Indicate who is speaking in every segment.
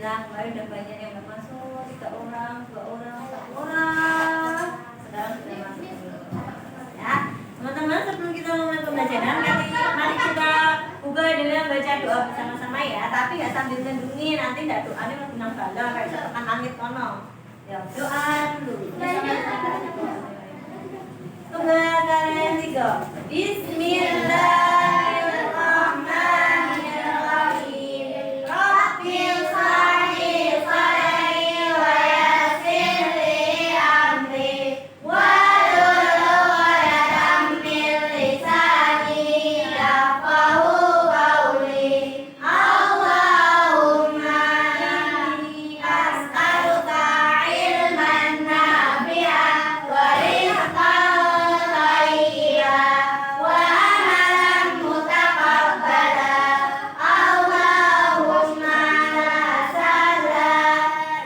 Speaker 1: Alhamdulillah kemarin udah banyak yang udah masuk, 3 orang, 2 orang, 1 orang. Sekarang sudah masuk 2 orang. Ya, teman-teman sebelum kita mulai pembelajaran, mari kita buka dengan baca doa bersama-sama ya. Tapi nggak sambil ngendungin, nanti nggak doanya mau bilang bala kayak tekan langit kono. Ya doa dulu. Tunggal kalian 3. Bismillahirrahmanirrahim. Rabbil shrahli sadri wa yassir li amri wahlul 'uqdatam min lisani yafqahu qawli. Allahumma inni as'aluka ilman nafi'an wa rizqan thayyiban wa amalan mutaqabbalan. Allahumma la sahla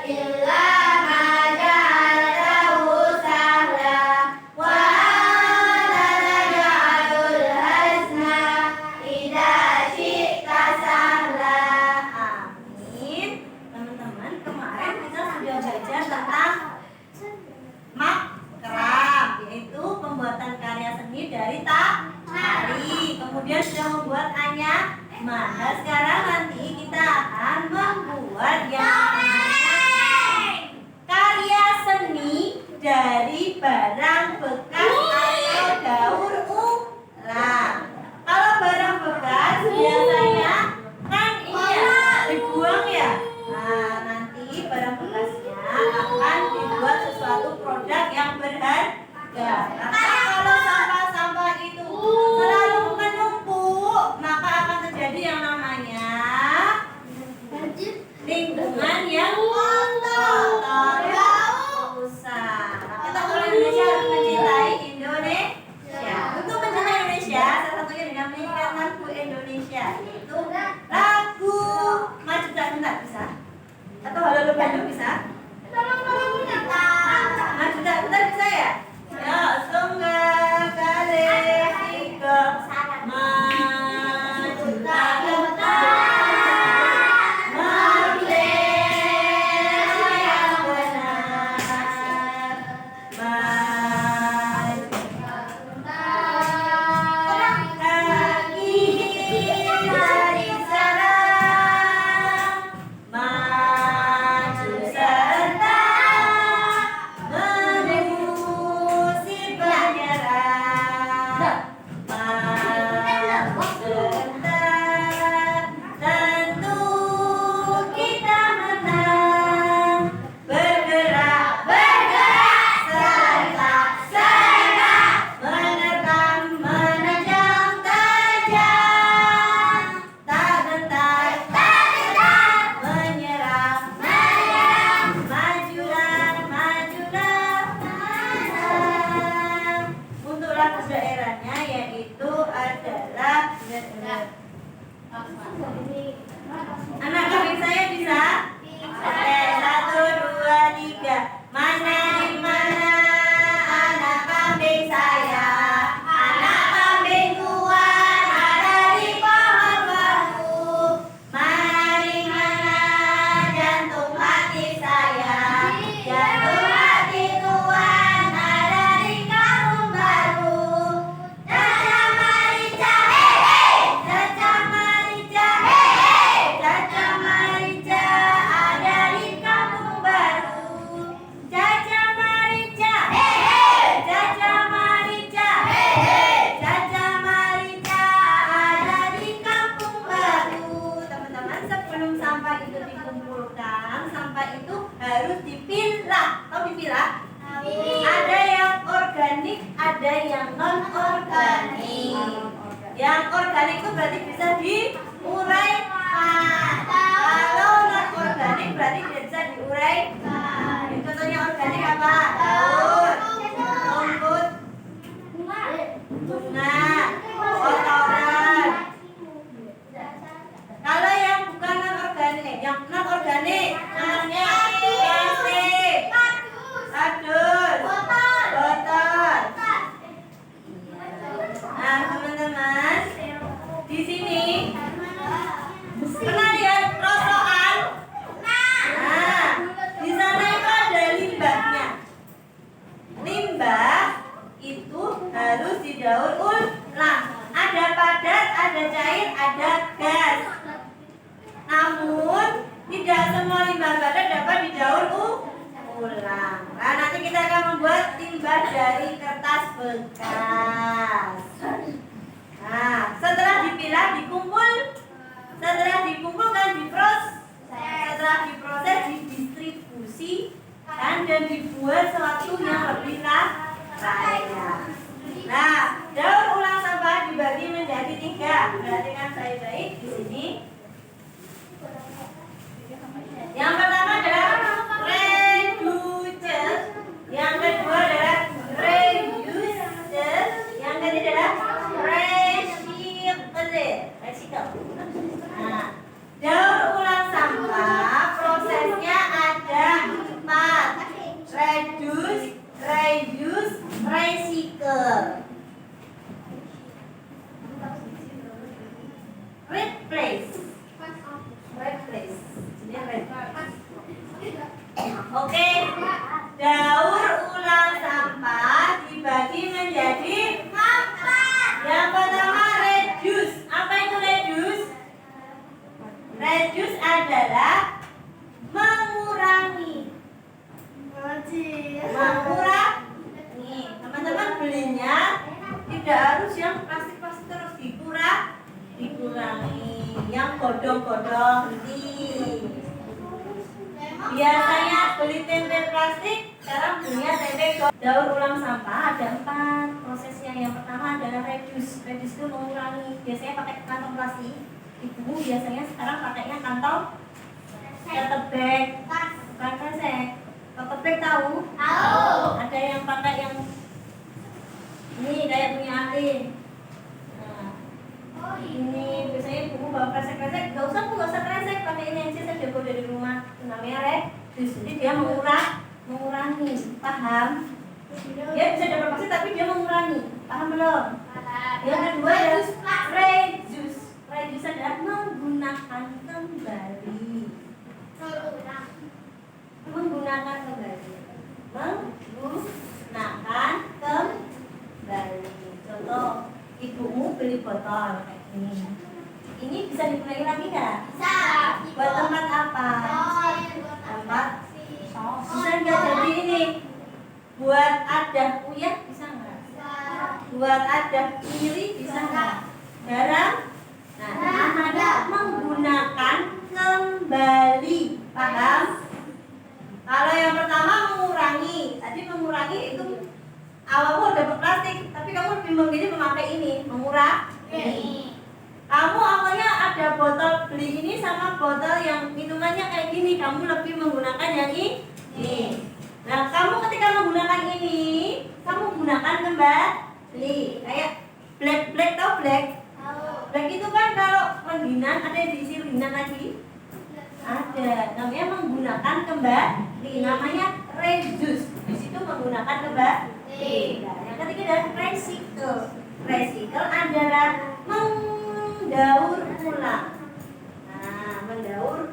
Speaker 1: illa ma ja'altahu sahla wa anta taj'alul hazna idza syi'ta sahla. Amin. Teman-teman, kemarin kita sudah belajar tentang makram, yaitu pembuatan karya seni dari tari. Kemudian sudah membuat anyaman. Nah, sekarang nanti kita akan membuat yang namanya karya seni dari barang bekas atau daur ulang. Kalau barang bekas biasanya kan ini ya dibuang ya. Nah, nanti barang bekasnya akan dibuat sesuatu produk yang berharga. Karena kalau sampah-sampah itu selalu menumpuk, maka akan terjadi yang namanya lingkungan yang kotor, rusak. Kita orang Indonesia harus mencintai Indonesia. Untuk mencintai Indonesia, salah satunya dengan menyanyikan lagu Indonesia, yaitu lagu Maju Tak Gentar, bisa? Atau Halo Bandung bisa? Maju Tak Gentar bisa ya? Ya, tunggal kali 3. Maju tak gentar, membela yang benar. Maju kaki dari sarang, maju serta mengusir penyerang. Maju sebentar, tentu kita menang. Bergerak, serentak, menerkam, menajam tajam. Tak gentar, menyerang, majulah, menang. Untuk lagu daerahnya yaitu adalah anak kambing saya bisa? Oke, 1, 2, 3. Mana di mana anak kambing saya? Anak kambing tuan ada di pohon bambu. Mana di mana jantung hati saya? Jantung hati tuan ada di kampung baru. Caca Marica, Caca Marica, Caca Marica ada di kampung baru. Caca Marica, Caca Marica, Caca Marica ada di kampung baru. Teman-teman, sebelum sampah itu dikumpulkan, sampah itu harus dipilah. Tahu dipilah? Ada yang organik, ada yang non organik. Yang organik itu berarti bisa diuraikan. Kalau non organik berarti tidak bisa diuraikan. Contohnya organik apa? Daun, rumput, bunga, kotoran. Kalau yang bukan non organik, yang non organik namanya plastik, kardus, botol. Nah, teman-teman, di sini pernah lihat rosokan? terbuat dari kertas bekas. Nah, setelah dipilah, dikumpulkan, setelah diproses, didistribusikan dan dibuat sesuatu yang lebih kaya. Nah, daur ulang sampah dibagi menjadi 3. Perhatikan baik-baik di sini. Yang pertama adalah reduce, yang kedua adalah reuse, yang ketiga adalah recycle. Nah, daur ulang sampah prosesnya ada 4: reduce, reuse, recycle, replace. Oke, daur ulang sampah dibagi menjadi 4. Yang pertama reduce. Apa itu reduce? Reduce adalah mengurangi. Teman-teman belinya tidak harus yang plastik-plastik terus dikurangi, yang godong-godong nanti. Biasanya beli tempe plastik, sekarang belinya tempe daur ulang sampah ada 4 prosesnya. Yang pertama adalah reduce. Reduce itu mengurangi. Biasanya pakai kantong plastik. Ibu biasanya sekarang pakainya kantong tote bag, bukan kresek. Tote bag tahu? Ada yang pakai yang ini kayak punya Alin. Nah, ini biasanya ibu bawa kresek-kresek. Gak usah kresek, pakai ini aja, saya jago dari rumah. Namanya reduce. Jadi dia mengurangi. Paham? Dia bisa dapat plastik tapi dia mengurangi. Paham belum? Yang kedua adalah reduce. Reduce adalah menggunakan kembali. Menggunakan kembali. Contoh, ibumu beli botol kayak ini. Ini bisa digunakan lagi nggak? Bisa. Buat tempat apa? Tempat bisa nggak jadi ini? Buat adah uyah bisa nggak? Buat adah kiri bisa nggak? Garam? Nah, namanya menggunakan kembali. Paham? Kalau yang pertama mengurangi. Tadi mengurangi itu awalnya dapat plastik, tapi kamu lebih memilih memakai ini, mengurangi. Kamu awalnya ada botol beli ini sama botol yang minumannya kayak gini, kamu lebih menggunakan yang ini. Nah, kamu ketika menggunakan ini, kamu gunakan kembali. Kayak black tau black? Black itu kan kalau rengginang ada yang diisi rengginang lagi. Ada, namanya menggunakan kembali, namanya reduce. Di situ menggunakan kembali. Nah, yang ketiga adalah recycle. Recycle adalah mendaur ulang. Nah, mendaur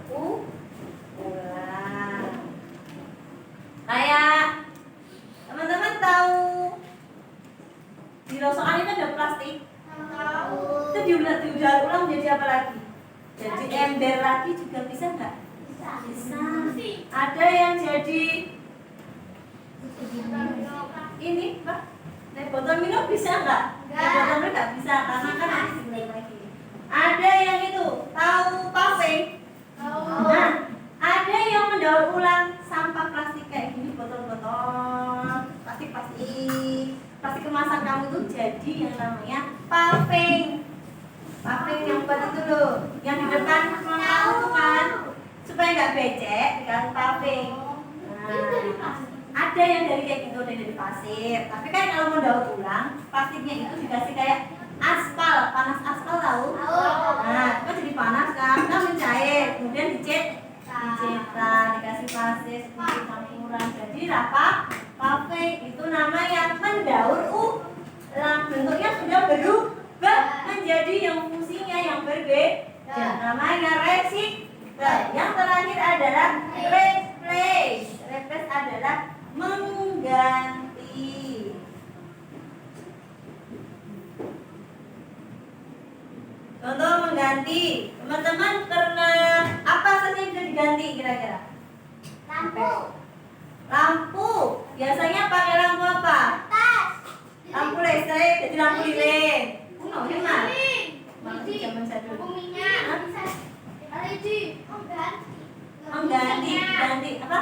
Speaker 1: ulang. Kayak teman-teman tahu di rosokan itu ada plastik. Tahu. Itu didaur ulang menjadi apa lagi? Jadi ember lagi juga bisa nggak? Bisa. Ada yang jadi ini, Pak. Botol minum bisa nggak? Botol minum nggak bisa karena kan nanti digunakan lagi. Ada yang itu, tahu paving? Nah, ada yang mendaur ulang sampah plastik kayak gini, botol-botol, plastik kemasan kamu itu jadi yang namanya paving. Paving yang buat itu loh, yang di depan kamu itu kan, supaya nggak becek dikasih paving. Nah, ada yang dari kayak gitu, dari pasir. Tapi kan kalau mau daur ulang, plastiknya itu dikasih kayak aspal, panas aspal tahu? Nah, itu jadi panas kan, kita mencair, kemudian dicetak, dikasih pasir, seperti campuran. Jadi apa? Paving itu namanya mendaur ulang. Bentuknya sudah berubah menjadi yang fungsinya yang berbeda. Namanya recycle. Yang terakhir adalah replace. Replace adalah mengganti. Contoh mengganti. Teman-teman pernah apa saja yang bisa diganti kira-kira? Lampu. Lampu. Biasanya pakai lampu apa? Lampu listrik, jadi lampu lilin. Kuno gimana? Masih zaman saya dulu. Ganti apa?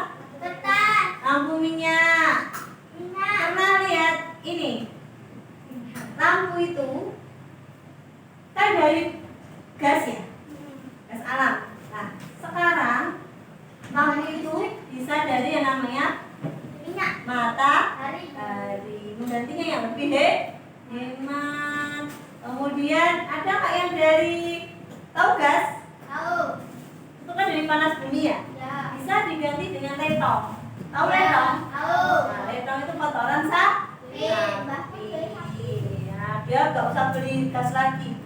Speaker 1: Lampu minyak. Pernah lihat ini? Lampu itu kan dari gas ya, gas alam. Nah, sekarang lampu itu bisa dari yang namanya matahari, menggantinya yang lebih hemat. Kemudian ada nggak yang dari gas? Itu kan dari panas bumi ya. Bisa diganti dengan letong. Tahu letong? Nah, letong itu kotoran sapi. Nah, dia nggak usah beli gas lagi.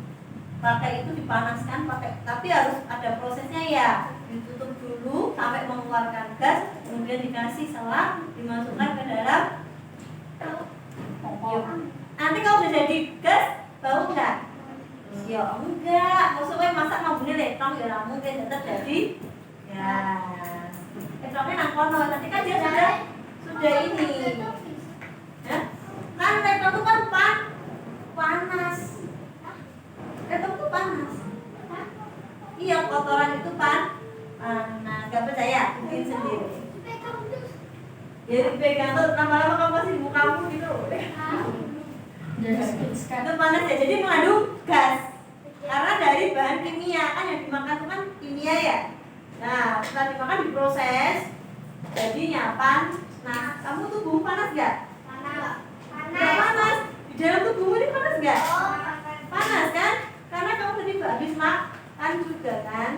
Speaker 1: Pakai itu dipanaskan, tapi harus ada prosesnya ya. Ditutup dulu sampai mengeluarkan gas, kemudian dikasih selang, dimasukkan ke dalam yuk. Nanti kalau udah jadi gas, bau enggak? Ya enggak, maksudnya masak ngabunnya letong ya lah mungkin tetap jadi gas. Letongnya nang kono, nanti kan dia sudah ini. Ya? Kan letong itu kan panas. Letong itu panas. Iya, kotoran itu panas. Gak percaya, bikin sendiri. Ya dipegang tuh, lama-lama kamu pasti di mukamu gitu. Itu panas ya, jadi mengandung gas. Karena dari bahan kimia, kan yang dimakan itu kan kimia ya. Nah, setelah dimakan diproses, jadinya panas. Kamu tubuh panas gak? Gak panas. Di dalam tubuhmu ini panas gak? Panas kan? Karena kamu tadi habis makan juga kan?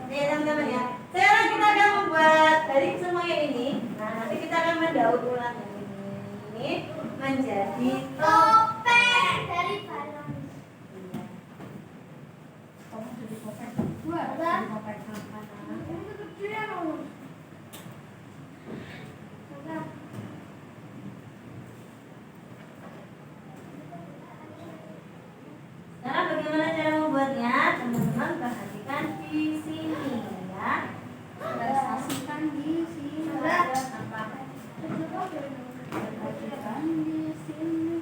Speaker 1: Nih teman-teman ya. Sekarang kita akan membuat dari semuanya ini. Nah, nanti kita akan mendaur ulang ini menjadi topeng dari balon. Topeng dari topeng. Dari topeng apa? Itu kecilnya loh. Sekarang bagaimana cara membuatnya? Teman-teman perhatikan di sini ya. Saksikan di sini. Apa? Perhatikan di sini.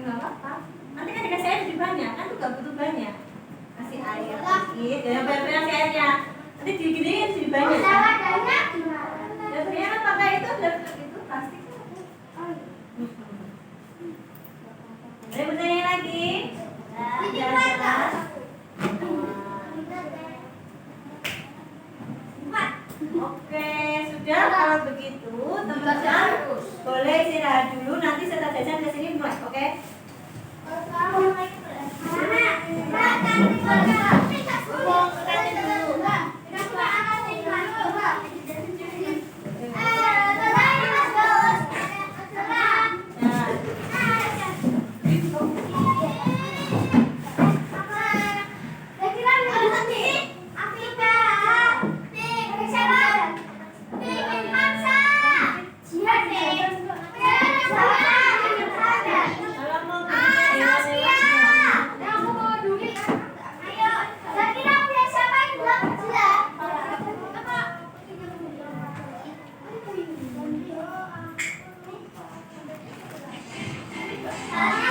Speaker 1: nggak apa-apa. Nanti kan dikasih air jadi banyak, kan tuh nggak butuh banyak. Kasih air dikit, ya banyak kasih airnya. Nanti diginiin jadi banyak. Dapurnya kan pakai itu, dapur itu plastik. Ada pertanyaan lagi? Jelas. Oke, sudah. Kalau begitu teman-teman boleh istirahat dulu. Nanti setelah jajan ke sini mulai, oke?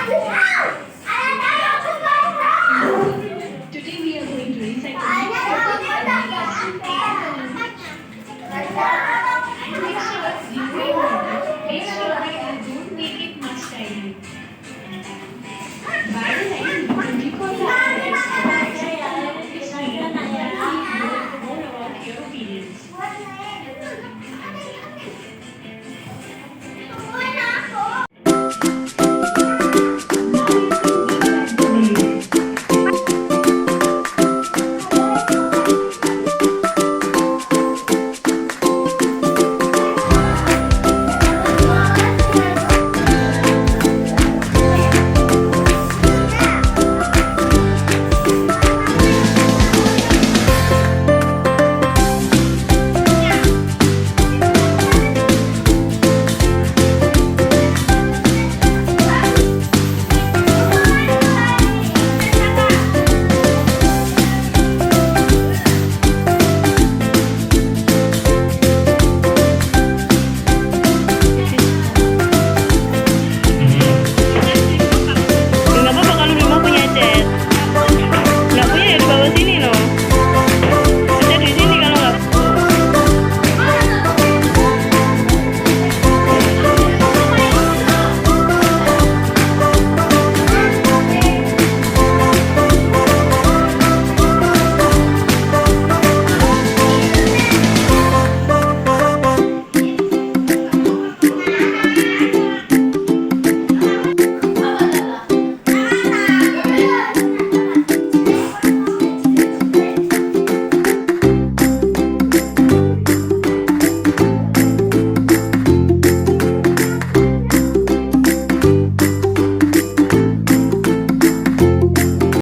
Speaker 2: Yeah.